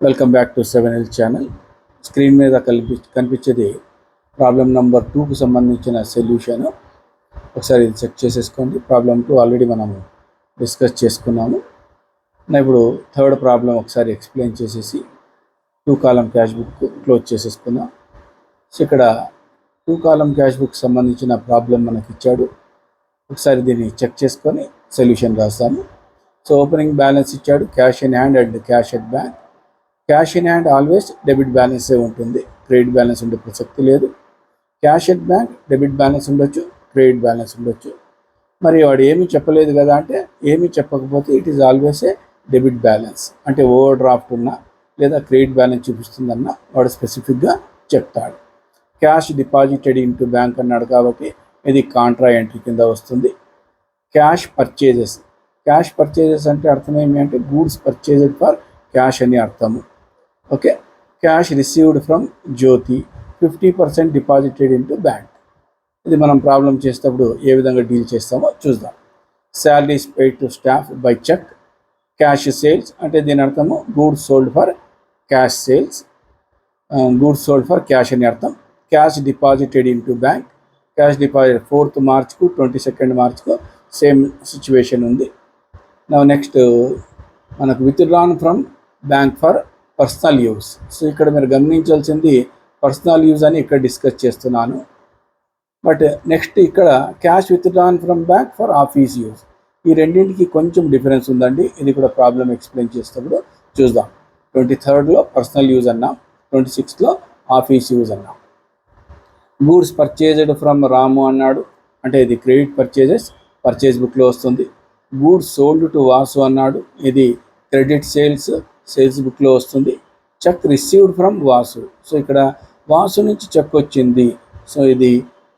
Welcome back to 7L channel. Screen మీద కనిపించేది problem number 2కు సంబంధించిన సొల్యూషన్. ఒకసారి ఇది చెక్ చేసేసుకోండి. ప్రాబ్లం 2 ఆల్రెడీ మనము డిస్కస్ చేసుకున్నాము. ఇప్పుడు థర్డ్ ప్రాబ్లం ఒకసారి ఎక్స్ప్లెయిన్ చేసేసి 2 కాలం క్యాష్ బుక్ క్లోజ్ చేసేసుకుందాం. సో ఇక్కడ 2 కాలం క్యాష్ బుక్ సంబంధించిన ప్రాబ్లం మనకి ఇచ్చాడు. ఒకసారి దీన్ని చెక్ చేసుకొని సొల్యూషన్ రాస్తాము. సో ఓపెనింగ్ బ్యాలెన్స్ ఇచ్చాడు, cash in hand and cash at bank. Cash in hand always debit బ్యాలెన్సే ఉంటుంది, క్రెడిట్ బ్యాలెన్స్ ఉండే ప్రసక్తి లేదు. Cash at bank debit balance ఉండొచ్చు, క్రెడిట్ బ్యాలెన్స్ ఉండొచ్చు. మరి వాడు ఏమీ చెప్పలేదు కదా అంటే, ఏమీ చెప్పకపోతే it is always a debit balance. అంటే ఓవర్ డ్రాఫ్ట్ ఉన్నా లేదా క్రెడిట్ బ్యాలెన్స్ చూపిస్తుందన్నా వాడు స్పెసిఫిక్గా చెప్తాడు. క్యాష్ డిపాజిటెడ్ ఇంటూ బ్యాంక్ అన్నాడు కాబట్టి ఇది కాంట్రా ఎంట్రీ కింద వస్తుంది. క్యాష్ పర్చేజెస్ అంటే అర్థం ఏమి అంటే గూడ్స్ పర్చేజ్డ్ ఫర్ క్యాష్ అని అర్థము. Okay, cash received from Jyoti 50% deposited into bank. ఇది మనం ప్రాబ్లం చేసేటప్పుడు ఏ విధంగా డీల్ చేస్తామో చూద్దాం. Salaries paid to staff by cheque. Cash sales అంటే దీని అర్థము goods sold for cash sales, goods sold for cash అని అర్థం. Cash deposited into bank, cash deposit 4th మార్చ్కు 22nd మార్చ్కు సేమ్ సిచ్యువేషన్ ఉంది. నెక్స్ట్ మనకు withdrawn from bank for personal use. So ఇక్కడ మీరు గమనించాల్సింది పర్సనల్ యూజ్ అని ఇక్కడ డిస్కస్ చేస్తున్నాను. బట్ నెక్స్ట్ ఇక్కడ cash withdrawn from bank for office use, ఈ రెండింటికి కొంచెం డిఫరెన్స్ ఉందండి. ఇది కూడా ప్రాబ్లం ఎక్స్ప్లెయిన్ చేసేటప్పుడు చూద్దాం. 23rd పర్సనల్ యూజ్ అన్నాం, 26th ఆఫీస్ యూజ్ అన్నాం. గూడ్స్ పర్చేజ్డ్ ఫ్రమ్ రాము అన్నాడు, అంటే ఇది క్రెడిట్ పర్చేజ్ బుక్లో వస్తుంది. గూడ్స్ సోల్డ్ టు వాసు అన్నాడు, ఇది క్రెడిట్ సేల్స్ బుక్లో వస్తుంది. Check received from Vasu, so ఇక్కడ వాసు నుంచి చెక్ వచ్చింది. సో ఇది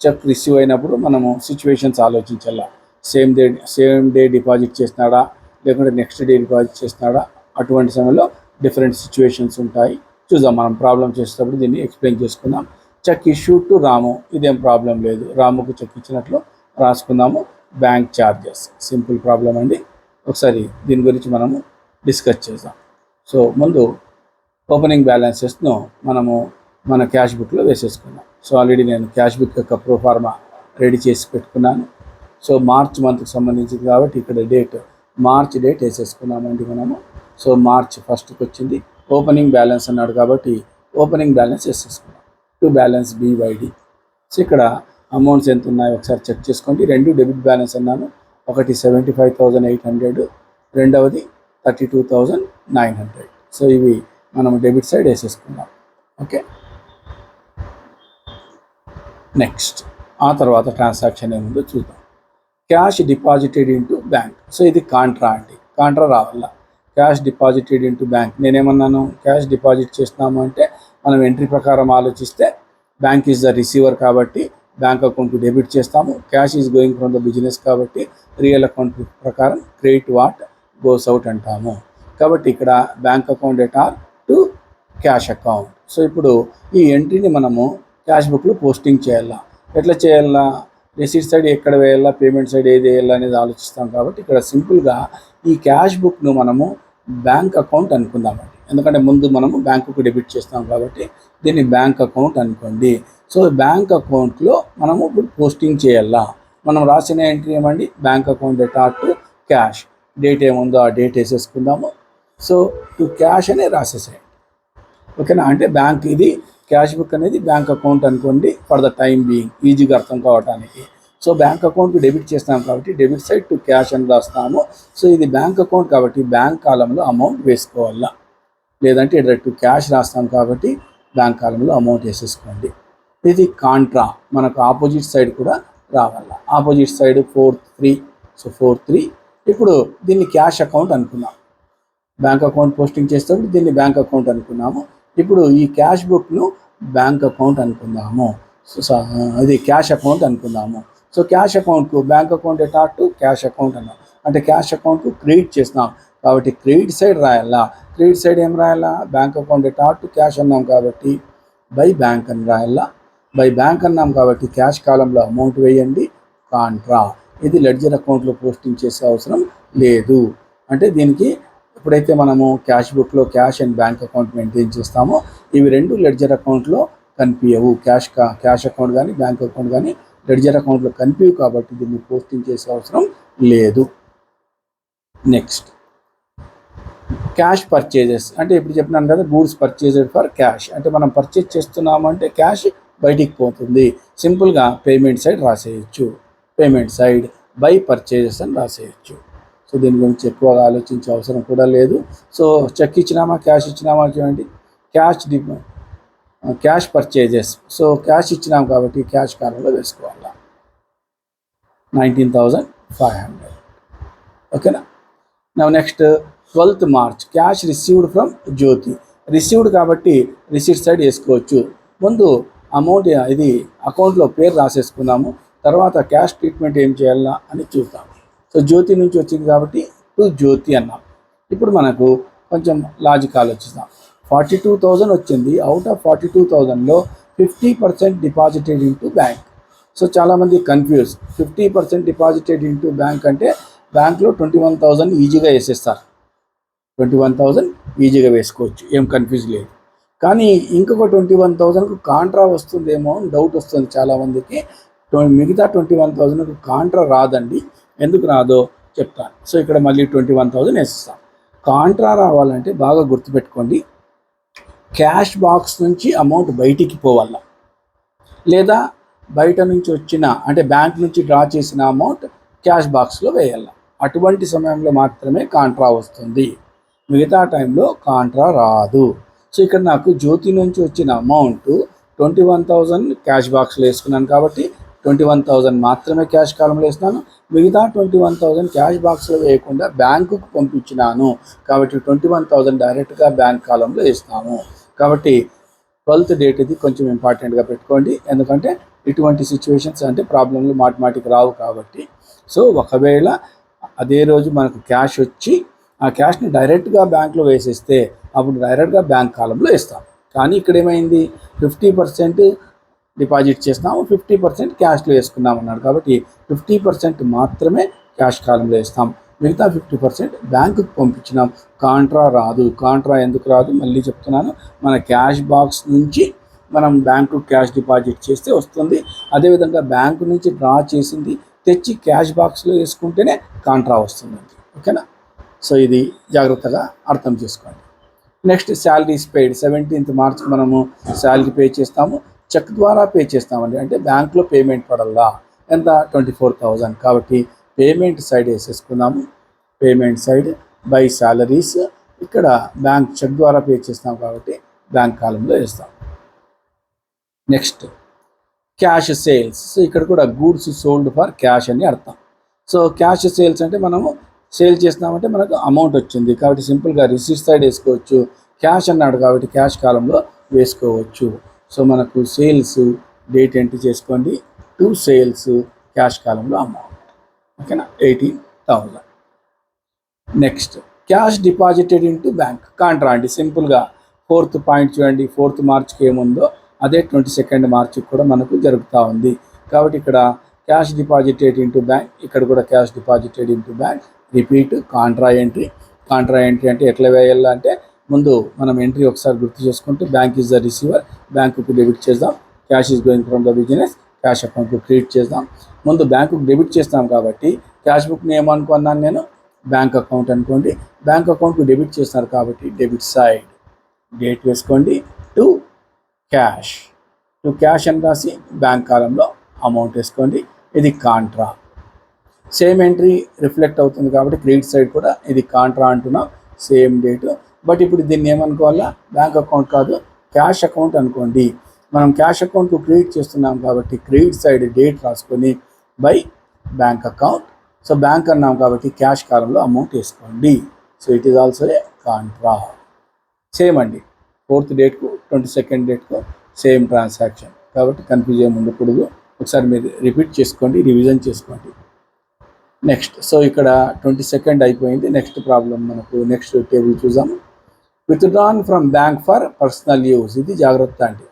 చెక్ రిసీవ్ అయినప్పుడు మనము సిచ్యువేషన్స్ ఆలోచించాల. సేమ్ డే డిపాజిట్ చేసినాడా లేకుంటే నెక్స్ట్ డే డిపాజిట్ చేసినాడా, అటువంటి సమయంలో డిఫరెంట్ సిచ్యువేషన్స్ ఉంటాయి. చూద్దాం, మనం ప్రాబ్లం చేసేటప్పుడు దీన్ని ఎక్స్ప్లెయిన్ చేసుకుందాం. చెక్ ఇష్యూడ్ టు రాము, ఇదేం ప్రాబ్లం లేదు, రాముకు చెక్ ఇచ్చినట్లు రాసుకుందాము. బ్యాంక్ ఛార్జెస్ సింపుల్ ప్రాబ్లం అండి. ఒకసారి దీని గురించి మనము డిస్కస్ చేద్దాం. సో ముందు ఓపెనింగ్ బ్యాలెన్సెస్ను మనము మన క్యాష్ బుక్లో వేసేసుకున్నాం. సో ఆల్రెడీ నేను క్యాష్ బుక్ యొక్క ప్రోఫార్మా రెడీ చేసి పెట్టుకున్నాను. సో మార్చ్ మంత్కి సంబంధించింది కాబట్టి ఇక్కడ మార్చ్ డేట్ వేసేసుకున్నామండి మనము. సో మార్చ్ 1st వచ్చింది. ఓపెనింగ్ బ్యాలెన్స్ అన్నాడు కాబట్టి ఓపెనింగ్ బ్యాలెన్స్ వేసేసుకున్నాం. To balance BYD. సో ఇక్కడ అమౌంట్స్ ఎంత ఉన్నాయో ఒకసారి చెక్ చేసుకోండి. 2 డెబిట్ బ్యాలెన్స్ అన్నాను, ఒకటి 75,800, రెండవది 32,900. సో ఇవి మనం డెబిట్ సైడ్ వేసేసుకున్నాం. ఓకే, నెక్స్ట్ ఆ తర్వాత ట్రాన్సాక్షన్ ఏముందో చూద్దాం. Cash deposited into bank, so ఇది కాంట్రా అండి, కాంట్రా రావాల. క్యాష్ డిపాజిటెడ్ ఇంటూ బ్యాంక్, నేనేమన్నాను, క్యాష్ డిపాజిట్ చేస్తున్నాము అంటే మనం ఎంట్రీ ప్రకారం ఆలోచిస్తే బ్యాంక్ ఈజ్ ద రిసీవర్ కాబట్టి బ్యాంక్ అకౌంట్ డెబిట్ చేస్తాము. Cash is going from the business కాబట్టి రియల్ అకౌంట్ ప్రకారం క్రెడిట్ వాట్ గోస్ అవుట్ అంటాము. కాబట్టి ఇక్కడ బ్యాంక్ అకౌంట్ ఎటార్ టు క్యాష్ అకౌంట్. సో ఇప్పుడు ఈ ఎంట్రీని మనము క్యాష్ బుక్లో పోస్టింగ్ చేయాలా. ఎట్లా చేయాలా, రిసీట్ సైడ్ ఎక్కడ వేయాలా, పేమెంట్ సైడ్ ఏది వేయాలా అనేది ఆలోచిస్తాం. కాబట్టి ఇక్కడ సింపుల్గా ఈ క్యాష్ బుక్ను మనము బ్యాంక్ అకౌంట్ అనుకుందామండి. ఎందుకంటే ముందు మనము బ్యాంకుకు డెబిట్ చేస్తాం కాబట్టి దీన్ని బ్యాంక్ అకౌంట్ అనుకోండి. సో బ్యాంక్ అకౌంట్లో మనము ఇప్పుడు పోస్టింగ్ చేయాలా. మనం రాసిన ఎంట్రీ ఏమండి, బ్యాంక్ అకౌంట్ ఎటార్ టు క్యాష్. డేట్ ఏముందో ఆ డేట్ వేసేసుకుందాము. సో టు క్యాష్ అనే రాసేసేయండి. ఓకేనా, అంటే బ్యాంక్ ఇది క్యాష్ బుక్ అనేది బ్యాంక్ అకౌంట్ అనుకోండి ఫర్ ద టైం బీయింగ్, ఈజీగా అర్థం కావడానికి. సో బ్యాంక్ అకౌంట్కి డెబిట్ చేస్తాం కాబట్టి డెబిట్ సైడ్ టు క్యాష్ అని రాస్తాము. సో ఇది బ్యాంక్ అకౌంట్ కాబట్టి బ్యాంక్ కాలంలో అమౌంట్ వేసుకోవాలా, లేదంటే డైరెక్ట్ క్యాష్ రాస్తాం కాబట్టి బ్యాంక్ కాలంలో అమౌంట్ వేసేసుకోండి. ఇది కాంట్రా, మనకు ఆపోజిట్ సైడ్ కూడా రావాల. Opposite side 4-3, so 4-3. ఇప్పుడు దీన్ని క్యాష్ అకౌంట్ అనుకున్నాం. బ్యాంక్ అకౌంట్ పోస్టింగ్ చేసేటప్పుడు దీన్ని బ్యాంక్ అకౌంట్ అనుకున్నాము. ఇప్పుడు ఈ క్యాష్ బుక్ను బ్యాంక్ అకౌంట్ అనుకుందాము. సో ఇది క్యాష్ అకౌంట్ అనుకుందాము. సో క్యాష్ అకౌంట్కు బ్యాంక్ అకౌంట్ ఎటార్ టు క్యాష్ అకౌంట్ అన్నాం, అంటే క్యాష్ అకౌంట్కు క్రెడిట్ చేస్తున్నాం కాబట్టి క్రెడిట్ సైడ్ రాయాలా. క్రెడిట్ సైడ్ ఏం రాయాలా, బ్యాంక్ అకౌంట్ ఎటార్ టు క్యాష్ అన్నాం కాబట్టి బై బ్యాంక్ అని రాయాలా. బై బ్యాంక్ అన్నాం కాబట్టి క్యాష్ కాలంలో అమౌంట్ వేయండి, కాంట్రా. ఇది లెడ్జర్ అకౌంట్లో పోస్టింగ్ చేసే అవసరం లేదు. అంటే దీనికి ఎప్పుడైతే మనము క్యాష్ బుక్లో cash and bank account maintain చేస్తామో ఇవి రెండు లెడ్జర్ అకౌంట్లో కనిపించవు. క్యాష్ అకౌంట్ కానీ బ్యాంక్ అకౌంట్ కానీ లెడ్జర్ అకౌంట్లో కనిపించవు కాబట్టి దీన్ని పోస్టింగ్ చేసే అవసరం లేదు. నెక్స్ట్ క్యాష్ పర్చేజెస్ అంటే ఇప్పుడు చెప్పినాను కదా, గూడ్స్ పర్చేజెడ్ ఫర్ క్యాష్ అంటే మనం పర్చేజ్ చేస్తున్నామంటే క్యాష్ బయటికి పోతుంది. సింపుల్గా పేమెంట్ సైడ్ రాసేయచ్చు, పేమెంట్ సైడ్ బై పర్చేజెస్ అని రాసేయచ్చు. సో దీని గురించి ఎక్కువగా ఆలోచించే అవసరం కూడా లేదు. సో చెక్ ఇచ్చినామా క్యాష్ ఇచ్చినామా చూడండి, క్యాష్ పర్చేజెస్. సో క్యాష్ ఇచ్చినాం కాబట్టి క్యాష్ కాలంలో వేసుకోవాలా 19,500. ఓకేనా. నా next 12th March cash received from Jyoti. Received కాబట్టి రిసీట్ సైడ్ వేసుకోవచ్చు. ముందు అమౌంట్ ఇది అకౌంట్లో పేరు రాసేసుకున్నాము, తర్వాత క్యాష్ ట్రీట్మెంట్ ఏం చేయాలా అని చూద్దాం. సో జ్యోతి నుంచి వచ్చింది కాబట్టి టు జ్యోతి అన్నాం. ఇప్పుడు మనకు కొంచెం లాజిక్ ఆలోచిస్తాం. 42,000 వచ్చింది. అవుట్ ఆఫ్ 42,000లో 50% డిపాజిటెడ్ ఇంటూ బ్యాంక్. సో చాలామంది కన్ఫ్యూజ్. 50% డిపాజిటెడ్ ఇంటూ బ్యాంక్ అంటే బ్యాంక్లో 21,000 ఈజీగా వేసేస్తారు. 21,000 ఈజీగా వేసుకోవచ్చు, ఏం కన్ఫ్యూజ్ లేదు. కానీ ఇంకొక 21,000కు కాంట్రా వస్తుందేమో అని డౌట్ వస్తుంది చాలామందికి. మిగతా 21,000కు కాంట్రా రాదండి. ఎందుకు రాదో చెప్తాను. సో ఇక్కడ మళ్ళీ 21,000 వేస్తాం. కాంట్రా రావాలంటే బాగా గుర్తుపెట్టుకోండి, క్యాష్ బాక్స్ నుంచి అమౌంట్ బయటికి పోవాల, లేదా బయట నుంచి వచ్చిన అంటే బ్యాంక్ నుంచి డ్రా చేసిన అమౌంట్ క్యాష్ బాక్స్లో వేయాల. అటువంటి సమయంలో మాత్రమే కాంట్రా వస్తుంది, మిగతా టైంలో కాంట్రా రాదు. సో ఇక్కడ నాకు జ్యోతి నుంచి వచ్చిన అమౌంట్ 21,000 క్యాష్ బాక్స్లో వేసుకున్నాను కాబట్టి 21,000 మాత్రమే క్యాష్ కాలంలో వేసినాను. మిగతా 21,000 క్యాష్ బాక్స్లో వేయకుండా బ్యాంకుకు పంపించినాను కాబట్టి 21,000 డైరెక్ట్గా బ్యాంక్ కాలంలో వేస్తాము. కాబట్టి 12th డేట్ ఇది కొంచెం ఇంపార్టెంట్గా పెట్టుకోండి, ఎందుకంటే ఇటువంటి సిచ్యువేషన్స్ అంటే ప్రాబ్లంలు మాటిమాటికి రావు కాబట్టి. సో ఒకవేళ అదే రోజు మనకు క్యాష్ వచ్చి ఆ క్యాష్ని డైరెక్ట్గా బ్యాంక్లో వేసేస్తే అప్పుడు డైరెక్ట్గా బ్యాంక్ కాలంలో వేస్తాం. కానీ ఇక్కడ ఏమైంది, 50% డిపాజిట్ చేస్తాము, 50% క్యాష్లో వేసుకున్నాం అన్నాడు కాబట్టి 50% మాత్రమే క్యాష్ కాలంలో వేస్తాం, మిగతా 50% బ్యాంకుకు పంపించినాం. కాంట్రా రాదు. కాంట్రా ఎందుకు రాదు మళ్ళీ చెప్తున్నాను, మన క్యాష్ బాక్స్ నుంచి మనం బ్యాంకు క్యాష్ డిపాజిట్ చేస్తే వస్తుంది. అదేవిధంగా బ్యాంకు నుంచి డ్రా చేసింది తెచ్చి క్యాష్ బాక్స్లో వేసుకుంటేనే కాంట్రా వస్తుందండి. ఓకేనా. సో ఇది జాగ్రత్తగా అర్థం చేసుకోండి. Next salaries paid. 17th March మనము శాలరీ పే చేస్తాము, చెక్ ద్వారా పే చేస్తామండి. అంటే బ్యాంక్లో పేమెంట్ పడాలా, ఎంత 24,000 కాబట్టి పేమెంట్ సైడ్ వేసేసుకున్నాము. పేమెంట్ సైడ్ బై శాలరీస్, ఇక్కడ బ్యాంక్ చెక్ ద్వారా పే చేస్తాం కాబట్టి బ్యాంక్ కాలంలో వేస్తాం. Next cash sales. సో ఇక్కడ కూడా గూడ్స్ సోల్డ్ ఫర్ క్యాష్ అని అర్థం. సో క్యాష్ సేల్స్ అంటే మనము సేల్ చేస్తున్నామంటే మనకు అమౌంట్ వచ్చింది కాబట్టి సింపుల్గా రిసీట్ సైడ్ వేసుకోవచ్చు. క్యాష్ అన్నాడు కాబట్టి క్యాష్ కాలంలో వేసుకోవచ్చు. సో మనకు సేల్స్ డేట్ ఎంట్రీ చేసుకోండి, టు సేల్స్ క్యాష్ కాలంలో అమౌంట్. ఓకేనా, 18,000. Next cash deposited into bank. Contra అండి. సింపుల్గా 4th పాయింట్ చూడండి, 4th Marchకి ఏముందో అదే 22nd Marchకి కూడా మనకు జరుగుతూ ఉంది. కాబట్టి ఇక్కడ క్యాష్ డిపాజిటెడ్ ఇంటూ బ్యాంక్, ఇక్కడ కూడా cash deposited into bank. Repeat Contra entry. Contra entry అంటే ఎట్లా వేయాలా అంటే ముందు మనం ఎంట్రీ ఒకసారి గుర్తు చేసుకుంటూ బ్యాంక్ ఈజ్ ద రిసీవర్, బ్యాంకుకు డెబిట్ చేద్దాం. Cash is going from the business, cash అకౌంట్కు క్రియేట్ చేద్దాం. ముందు బ్యాంకుకు డెబిట్ చేస్తాం కాబట్టి క్యాష్ బుక్ని ఏమనుకున్నాను నేను, బ్యాంక్ అకౌంట్ అనుకోండి. బ్యాంక్ అకౌంట్కు డెబిట్ చేస్తారు కాబట్టి డెబిట్ సైడ్ డేట్ వేసుకోండి, టు క్యాష్. టు క్యాష్ అని రాసి బ్యాంక్ కాలంలో అమౌంట్ వేసుకోండి. ఇది కాంట్రా. సేమ్ ఎంట్రీ రిఫ్లెక్ట్ అవుతుంది కాబట్టి క్రెడిట్ సైడ్ కూడా ఇది కాంట్రా అంటున్నాం, సేమ్ డేటు. బట్ ఇప్పుడు దీన్ని ఏమనుకోవాలా, బ్యాంక్ అకౌంట్ కాదు క్యాష్ అకౌంట్ అనుకోండి. మనం క్యాష్ అకౌంట్కు క్రియేట్ చేస్తున్నాం కాబట్టి క్రెడిట్ సైడ్ డేట్ రాసుకొని by bank account. So bank అన్నాం కాబట్టి క్యాష్ కాలంలో అమౌంట్ వేసుకోండి. So it is also a Contra. Same అండి, 4th డేట్కు 22nd డేట్కు సేమ్ ట్రాన్సాక్షన్ కాబట్టి కన్ఫ్యూజ్ ఏమి ఉండకూడదు. ఒకసారి మీరు రిపీట్ చేసుకోండి, రివిజన్ చేసుకోండి. నెక్స్ట్ సో ఇక్కడ 22nd అయిపోయింది. నెక్స్ట్ ప్రాబ్లం మనకు నెక్స్ట్ టేబుల్ చూద్దాము. Withdrawn from bank for personal use. ఇది జాగ్రత్త అండి.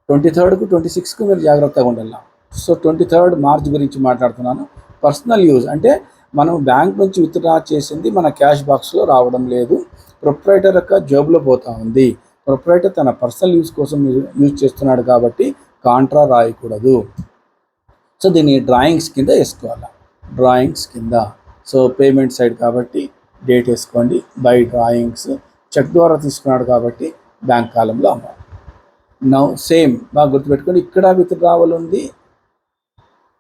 23rd 26కు మీరు జాగ్రత్తగా ఉండాలి. సో 23rd March గురించి మాట్లాడుతున్నాను. పర్సనల్ యూజ్ అంటే మనం బ్యాంక్ నుంచి విత్డ్రా చేసింది మన క్యాష్ బాక్స్లో రావడం లేదు, ప్రొప్రైటర్ యొక్క జేబులో పోతా ఉంది. ప్రొప్రైటర్ తన పర్సనల్ యూజ్ కోసం యూజ్ చేస్తున్నాడు కాబట్టి కాంట్రా రాయకూడదు. సో దీన్ని డ్రాయింగ్స్ కింద వేసుకోవాలి, డ్రాయింగ్స్ కింద. సో పేమెంట్ సైడ్ కాబట్టి డేట్ వేసుకోండి, బై డ్రాయింగ్స్. చెక్ ద్వారా తీసుకున్నాడు కాబట్టి బ్యాంక్ కాలంలో అమౌంట్. నౌ సేమ్ బాగా గుర్తుపెట్టుకోండి, ఇక్కడ విత్డ్రావల్ ఉంది,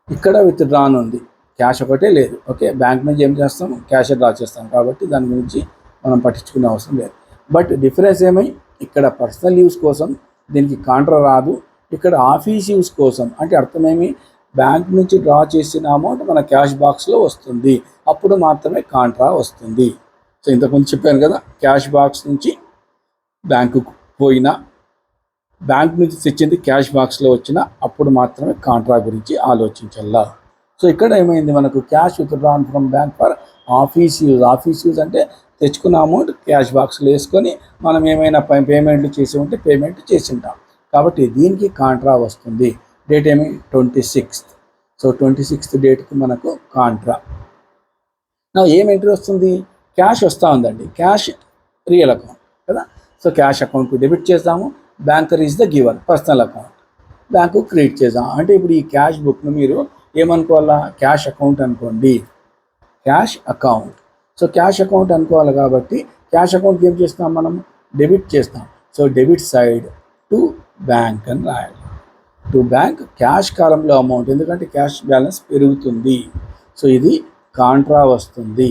ఇక్కడ విత్డ్రాన్ ఉంది, క్యాష్ ఒకటే లేదు. ఓకే, బ్యాంక్ నుంచి ఏం చేస్తాం, క్యాష్ డ్రా చేస్తాం కాబట్టి దాని గురించి మనం పట్టించుకునే అవసరం లేదు. బట్ డిఫరెన్స్ ఏమై, ఇక్కడ పర్సనల్ యూస్ కోసం దీనికి కాంట్రా రాదు, ఇక్కడ ఆఫీస్ యూస్ కోసం అంటే అర్థమేమి, బ్యాంక్ నుంచి డ్రా చేసిన అమౌంట్ మన క్యాష్ బాక్స్లో వస్తుంది, అప్పుడు మాత్రమే కాంట్రా వస్తుంది. సో ఇంతకుముందు చెప్పాను కదా, క్యాష్ బాక్స్ నుంచి బ్యాంకుకు పోయినా, బ్యాంక్ నుంచి తెచ్చింది క్యాష్ బాక్స్లో వచ్చిన అప్పుడు మాత్రమే కాంట్రా గురించి ఆలోచించాలా. సో ఇక్కడ ఏమైంది, మనకు cash withdrawn from bank for office use. Office use అంటే తెచ్చుకున్న అమౌంట్ క్యాష్ బాక్స్లో వేసుకొని మనం ఏమైనా పేమెంట్లు చేసి ఉంటే పేమెంట్ చేసి ఉంటాం కాబట్టి దీనికి కాంట్రా వస్తుంది. డేట్ ఏమి, 26th. సో 26th డేట్కి మనకు కాంట్రా. నా ఏం ఎంట్రీ వస్తుంది, క్యాష్ వస్తూ ఉందండి, క్యాష్ రియల్ అకౌంట్ కదా. సో క్యాష్ అకౌంట్కి డెబిట్ చేస్తాము, banker is the giver, personal account bank create చేద్దాం. అంటే ఇప్పుడు ఈ క్యాష్ బుక్ను మీరు ఏమనుకోవాలా, క్యాష్ అకౌంట్ అనుకోండి, cash account. So cash account అనుకోవాలి కాబట్టి క్యాష్ అకౌంట్కి ఏం చేస్తాం, మనం డెబిట్ చేస్తాం. So debit side to bank అని రాయాలి, టు బ్యాంక్. క్యాష్ కాలంలో అమౌంట్, ఎందుకంటే క్యాష్ బ్యాలెన్స్ పెరుగుతుంది. సో ఇది కాంట్రా వస్తుంది.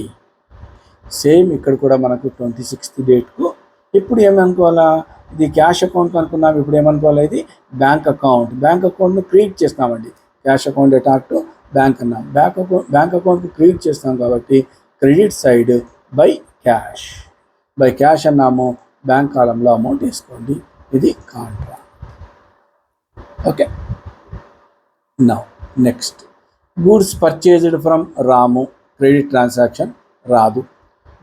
సేమ్ ఇక్కడ కూడా మనకు 26th డేట్కు ఇప్పుడు ఏమనుకోవాలా, ఇది క్యాష్ అకౌంట్ అనుకున్నాం, ఇప్పుడు ఏమనుకోవాలి, ఇది బ్యాంక్ అకౌంట్. బ్యాంక్ అకౌంట్ను క్రియేట్ చేస్తామండి, క్యాష్ అకౌంట్ అటాక్ టు బ్యాంక్ అన్నాం. బ్యాంక్ అకౌంట్కి క్రియేట్ చేస్తాం కాబట్టి credit side by cash, by cash అన్నాము, బ్యాంక్ కాలంలో అమౌంట్ వేసుకోండి, ఇది contra. Okay, now next, goods purchased from Ramu, credit transaction రాదు.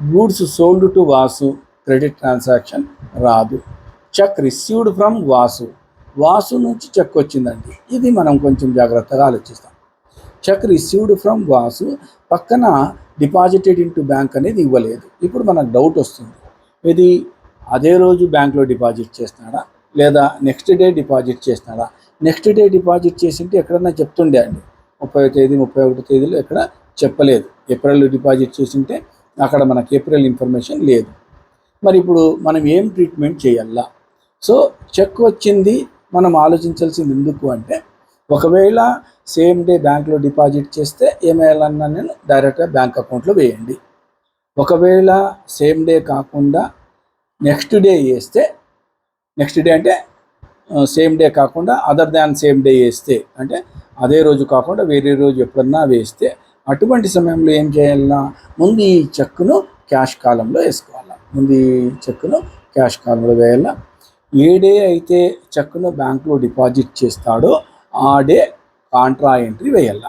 Goods sold to Vasu, credit transaction రాదు. Cheque received from Vasu, Vasu నుంచి చెక్ వచ్చిందండి, ఇది మనం కొంచెం జాగ్రత్తగా ఆలోచిస్తాం. చెక్ రిసీవ్డ్ ఫ్రమ్ వాసు పక్కన డిపాజిటెడ్ ఇన్ టు బ్యాంక్ అనేది ఇవ్వలేదు. ఇప్పుడు మనకు డౌట్ వస్తుంది, ఇది అదే రోజు బ్యాంక్లో డిపాజిట్ చేస్తున్నాడా లేదా నెక్స్ట్ డే డిపాజిట్ చేస్తున్నాడా. నెక్స్ట్ డే డిపాజిట్ చేసింటే ఎక్కడన్నా చెప్తుండే అండి, 30వ తేదీ 31వ తేదీలో ఎక్కడ చెప్పలేదు. ఏప్రిల్లో డిపాజిట్ చేసింటే అక్కడ మనకి ఏప్రిల్ ఇన్ఫర్మేషన్ లేదు. మరి ఇప్పుడు మనం ఏం ట్రీట్మెంట్ చేయాలా. సో చెక్ వచ్చింది, మనం ఆలోచించాల్సింది ఎందుకు అంటే, ఒకవేళ సేమ్ డే బ్యాంక్లో డిపాజిట్ చేస్తే ఏమేయాలన్నా నేను డైరెక్ట్గా బ్యాంక్ అకౌంట్లో వేయండి. ఒకవేళ సేమ్ డే కాకుండా నెక్స్ట్ డే వేస్తే, నెక్స్ట్ డే అంటే సేమ్ డే కాకుండా అదర్ దాన్ సేమ్ డే వేస్తే, అంటే అదే రోజు కాకుండా వేరే రోజు ఎప్పుడన్నా వేస్తే, అటువంటి సమయంలో ఏం చేయాలన్నా, ముందు ఈ చెక్కును క్యాష్ కాలంలో వేసుకోవాలి, ముందు ఈ చెక్కును క్యాష్ కాలంలో వేయాలా. ఏ డే అయితే చెక్కును బ్యాంకులో డిపాజిట్ చేస్తాడో ఆ డే కాంట్రా ఎంట్రీ వేయాల.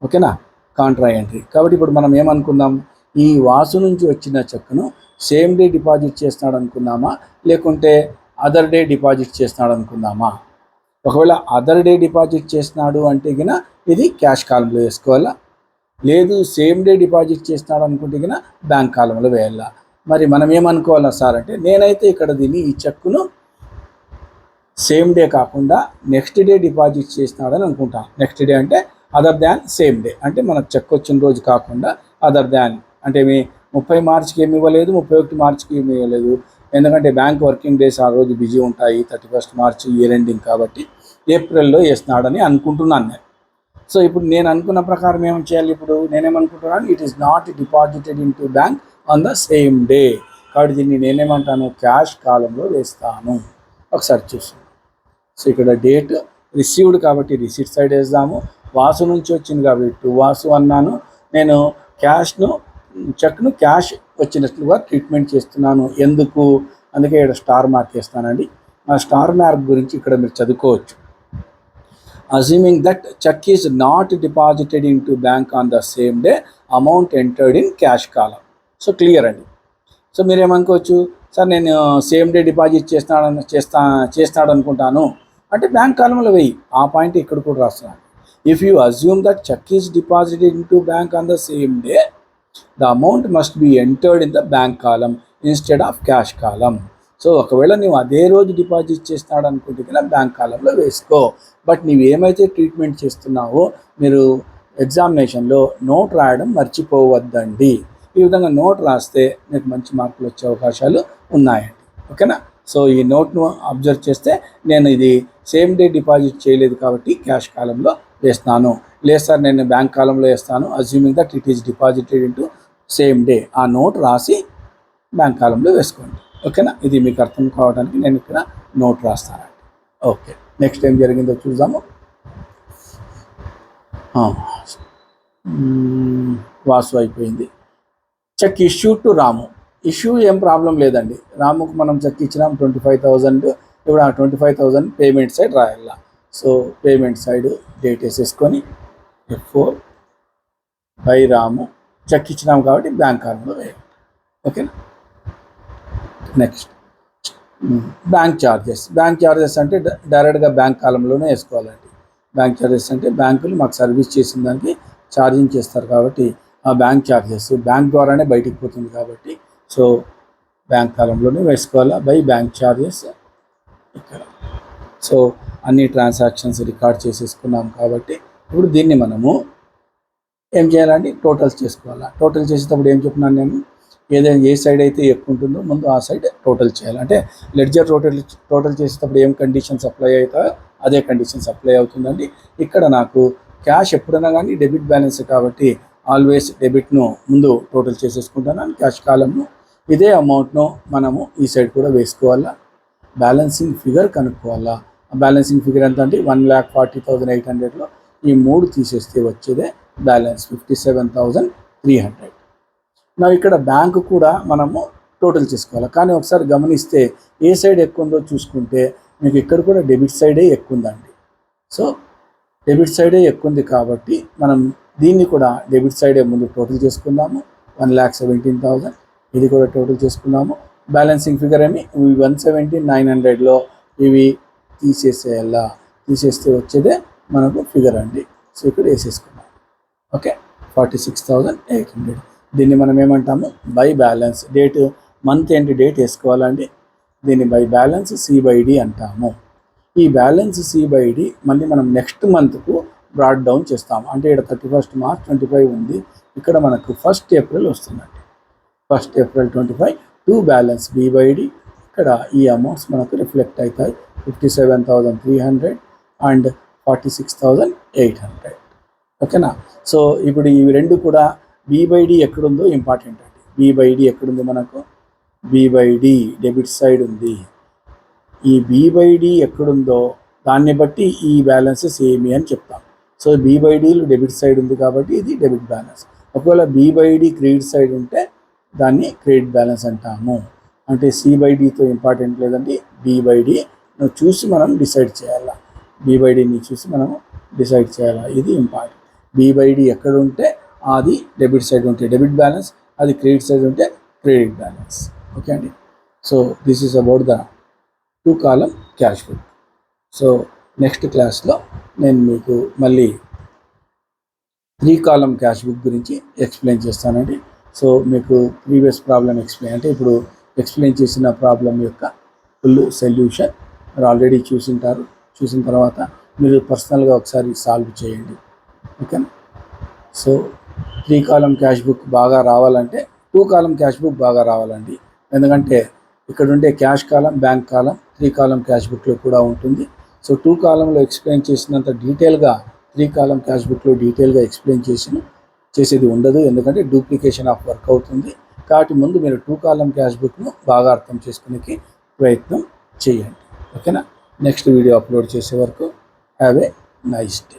ఓకేనా, కాంట్రా ఎంట్రీ. కాబట్టి ఇప్పుడు మనం ఏమనుకుందాం, ఈ వాసు నుంచి వచ్చిన చెక్కును సేమ్ డే డిపాజిట్ చేస్తున్నాడు అనుకుందామా, లేకుంటే అదర్ డే డిపాజిట్ చేస్తున్నాడు అనుకుందామా. ఒకవేళ అదర్ డే డిపాజిట్ చేస్తున్నాడు అంటే గిన ఇది క్యాష్ కాలంలో వేసుకోవాలా, లేదు సేమ్ డే డిపాజిట్ చేస్తున్నాడు అనుకుంటే గిన బ్యాంక్ కాలంలో వేయాలా. మరి మనం ఏమనుకోవాలా సార్ అంటే, నేనైతే ఇక్కడ దీన్ని ఈ చెక్కును సేమ్ డే కాకుండా నెక్స్ట్ డే డిపాజిట్ చేస్తున్నాడని అనుకుంటాను. నెక్స్ట్ డే అంటే అదర్ దాన్ సేమ్ డే, అంటే మనకు చెక్ వచ్చిన రోజు కాకుండా అదర్ దాన్ అంటే 30 మార్చికి ఏమి ఇవ్వలేదు, 31 మార్చికి ఏమి ఇవ్వలేదు, ఎందుకంటే బ్యాంక్ వర్కింగ్ డేస్ ఆ రోజు బిజీ ఉంటాయి, 31st మార్చ్ ఇయర్ ఎండింగ్ కాబట్టి ఏప్రిల్లో వేస్తున్నాడని అనుకుంటున్నాను నేను. సో ఇప్పుడు నేను అనుకున్న ప్రకారం ఏం చేయాలి, ఇప్పుడు నేనేమనుకుంటున్నాను, it is not deposited in to bank on the same day, కాబట్టి దీన్ని నేనేమంటాను, క్యాష్ కాలంలో వేస్తాను. ఒకసారి చూస్తాను. సో ఇక్కడ డేట్ రిసీవ్డ్ కాబట్టి రిసీట్ సైడ్ వేద్దాము, వాసు నుంచి వచ్చింది కాబట్టి వాసు అన్నాను. నేను చెక్ను క్యాష్ వచ్చినట్లుగా ట్రీట్మెంట్ చేస్తున్నాను. ఎందుకు, అందుకే ఇక్కడ స్టార్ మార్క్ వేస్తానండి. ఆ స్టార్ మార్క్ గురించి ఇక్కడ మీరు చదువుకోవచ్చు. Assuming that cheque is not deposited in to bank on the same day, amount entered in cash column. So clear అండి. సో మీరేమనుకోవచ్చు, సార్ నేను సేమ్ డే డిపాజిట్ చేస్తాడు అనుకుంటాను అంటే బ్యాంక్ కాలంలో వెయ్యి, ఆ పాయింట్ ఇక్కడ కూడా రాస్తున్నాను. If you assume that check is deposited into bank on the same day, the amount must be entered in the bank column instead of cash column. So ఒకవేళ నువ్వు అదే రోజు డిపాజిట్ చేస్తున్నాడు అనుకుంటే కన్నా బ్యాంక్ కాలంలో వేసుకో. బట్ నువ్వు ఏమైతే ట్రీట్మెంట్ చేస్తున్నావో మీరు ఎగ్జామినేషన్లో నోట్ రాయడం మర్చిపోవద్దండి. ఈ విధంగా నోట్ రాస్తే మీకు మంచి మార్కులు వచ్చే అవకాశాలు ఉన్నాయండి. ఓకేనా? సో ఈ నోట్ను అబ్జర్వ్ చేస్తే నేను ఇది సేమ్ డే డిపాజిట్ చేయలేదు కాబట్టి క్యాష్ కాలంలో వేస్తాను. లేదు సార్ నేను బ్యాంక్ కాలంలో వేస్తాను, assuming that it is deposited into same day. ఆ నోట్ రాసి బ్యాంక్ కాలంలో వేసుకోండి. ఓకేనా? ఇది మీకు అర్థం కావడానికి నేను ఇక్కడ నోట్ రాస్తానండి. ఓకే, నెక్స్ట్ ఏం జరిగిందో చూద్దాము. వాసు అయిపోయింది. Cheque issue to Ramu. Issue ఏం ప్రాబ్లం లేదండి. రాముకు మనం చెక్ ఇచ్చినాం 25,000. ఇప్పుడు ఆ 25,000 పేమెంట్ సైడ్ రాయాల. సో పేమెంట్ సైడ్ డేట్ వేసేసుకొని F4 బై రాము చెక్ ఇచ్చినాం కాబట్టి బ్యాంక్ కాలంలో వేయాలి. ఓకేనా? Next bank charges. Bank charges అంటే డైరెక్ట్గా బ్యాంక్ కాలంలోనే వేసుకోవాలండి. బ్యాంక్ ఛార్జెస్ అంటే బ్యాంకులు మాకు సర్వీస్ చేసిన దానికి ఛార్జింగ్ చేస్తారు కాబట్టి ఆ బ్యాంక్ ఛార్జెస్ బ్యాంక్ ద్వారానే బయటికి పోతుంది కాబట్టి సో బ్యాంక్ కాలంలోనే వేసుకోవాలా. బై బ్యాంక్ ఛార్జెస్ ఇక్కడ. సో అన్ని ట్రాన్సాక్షన్స్ రికార్డ్ చేసేసుకున్నాం కాబట్టి ఇప్పుడు దీన్ని మనము ఏం చేయాలండి, టోటల్స్ చేసుకోవాలా. టోటల్ చేసేటప్పుడు ఏం చెప్పినాను నేను, ఏదైనా ఏ సైడ్ అయితే ఎక్కువ ఉంటుందో ముందు ఆ సైడ్ టోటల్ చేయాలి. అంటే లెడ్జర్ టోటల్ చేసేటప్పుడు ఏం కండిషన్స్ అప్లై అవుతాయో అదే కండిషన్స్ అప్లై అవుతుందండి. ఇక్కడ నాకు క్యాష్ ఎప్పుడైనా కానీ డెబిట్ బ్యాలెన్స్ కాబట్టి ఆల్వేస్ డెబిట్ను ముందు టోటల్ చేసేసుకుంటాను క్యాష్ కాలంను. ఇదే అమౌంట్ను మనము ఈ సైడ్ కూడా వేసుకోవాలా. బ్యాలెన్సింగ్ ఫిగర్ కనుక్కోవాలా. బ్యాలెన్సింగ్ ఫిగర్ ఎంత అంటే 1,40,800లో ఈ 3 తీసేస్తే వచ్చేదే బ్యాలెన్స్ 57,300. నా ఇక్కడ బ్యాంకు కూడా మనము టోటల్ చేసుకోవాలి. కానీ ఒకసారి గమనిస్తే ఏ సైడ్ ఎక్కువ ఉందో చూసుకుంటే మీకు ఇక్కడ కూడా డెబిట్ సైడే ఎక్కువ ఉందండి. సో డెబిట్ సైడే ఎక్కువ ఉంది కాబట్టి మనం దీన్ని కూడా డెబిట్ సైడే ముందు టోటల్ చేసుకుందాము. 1,17,000 ఇది కూడా టోటల్ చేసుకుందాము. బ్యాలెన్సింగ్ ఫిగర్ ఏమి 117,900లో ఇవి తీసేసేయాలా. తీసేస్తే వచ్చేదే మనకు ఫిగర్ అండి. సో ఇక్కడ వేసేసుకున్నాం. ఓకే, 46,800. దీన్ని మనం ఏమంటాము, by balance. Date month end date వేసుకోవాలండి. దీన్ని బై బ్యాలెన్స్ C/D అంటాము. ఈ బ్యాలెన్స్ C/D మళ్ళీ మనం నెక్స్ట్ మంత్కు బ్రాడ్ డౌన్ చేస్తాము. అంటే ఇక్కడ 31st March 25 ఉంది, ఇక్కడ మనకు 1st April వస్తుందండి. 1st April 25 to balance B/D. ఇక్కడ ఈ అమౌంట్స్ మనకు రిఫ్లెక్ట్ అవుతాయి. 57,300 అండ్ 46,800. ఓకేనా? సో ఇప్పుడు ఇవి రెండు కూడా B/D ఎక్కడుందో ఇంపార్టెంట్ అండి. B/D ఎక్కడుంది మనకు, B/D డెబిట్ సైడ్ ఉంది. ఈ B/D ఎక్కడుందో దాన్ని బట్టి ఈ బ్యాలెన్సెస్ ఏమి అని చెప్తాం. సో B/Dలో డెబిట్ సైడ్ ఉంది కాబట్టి ఇది డెబిట్ బ్యాలెన్స్. ఒకవేళ B/D క్రెడిట్ సైడ్ ఉంటే దాన్ని క్రెడిట్ బ్యాలెన్స్ అంటాము. అంటే C/Dతో ఇంపార్టెంట్ లేదండి, B/D చూసి మనం డిసైడ్ చేయాలా. B/Dని చూసి మనం డిసైడ్ చేయాలా, ఇది ఇంపార్టెంట్. B/D ఎక్కడ ఉంటే అది డెబిట్ సైడ్ ఉంటే డెబిట్ బ్యాలెన్స్, అది క్రెడిట్ సైడ్ ఉంటే క్రెడిట్ బ్యాలెన్స్. ఓకే అండి. So this is about the 2 column cash book. So next క్లాస్లో నేను మీకు మళ్ళీ 3 కాలం క్యాష్ బుక్ గురించి ఎక్స్ప్లెయిన్ చేస్తానండి. సో మీకు ప్రీవియస్ ప్రాబ్లం ఎక్స్ప్లెయిన్ అంటే ఇప్పుడు ఎక్స్ప్లెయిన్ చేసిన ప్రాబ్లం యొక్క ఫుల్ సొల్యూషన్ మీరు ఆల్రెడీ చూసింటారు. చూసిన తర్వాత మీరు పర్సనల్గా ఒకసారి సాల్వ్ చేయండి. ఓకేనా? సో 3 కాలం క్యాష్ బుక్ బాగా రావాలంటే 2 కాలం క్యాష్ బుక్ బాగా రావాలండి. ఎందుకంటే ఇక్కడ ఉండే క్యాష్ కాలం, బ్యాంక్ కాలం 3 కాలం క్యాష్ బుక్లో కూడా ఉంటుంది. సో 2 కాలంలో ఎక్స్ప్లెయిన్ చేసినంత డీటెయిల్గా 3 కాలం క్యాష్ బుక్లో డీటెయిల్గా ఎక్స్ప్లెయిన్ చేసేది ఉండదు. ఎందుకంటే డూప్లికేషన్ ఆఫ్ వర్క్ అవుతుంది. కాబట్టి ముందు మీరు 2 కాలం క్యాష్ బుక్ను బాగా అర్థం చేసుకునే ప్రయత్నం చేయండి. ఓకేనా? నెక్స్ట్ వీడియో అప్లోడ్ చేసే వరకు హ్యావ్ ఏ నైస్ డే.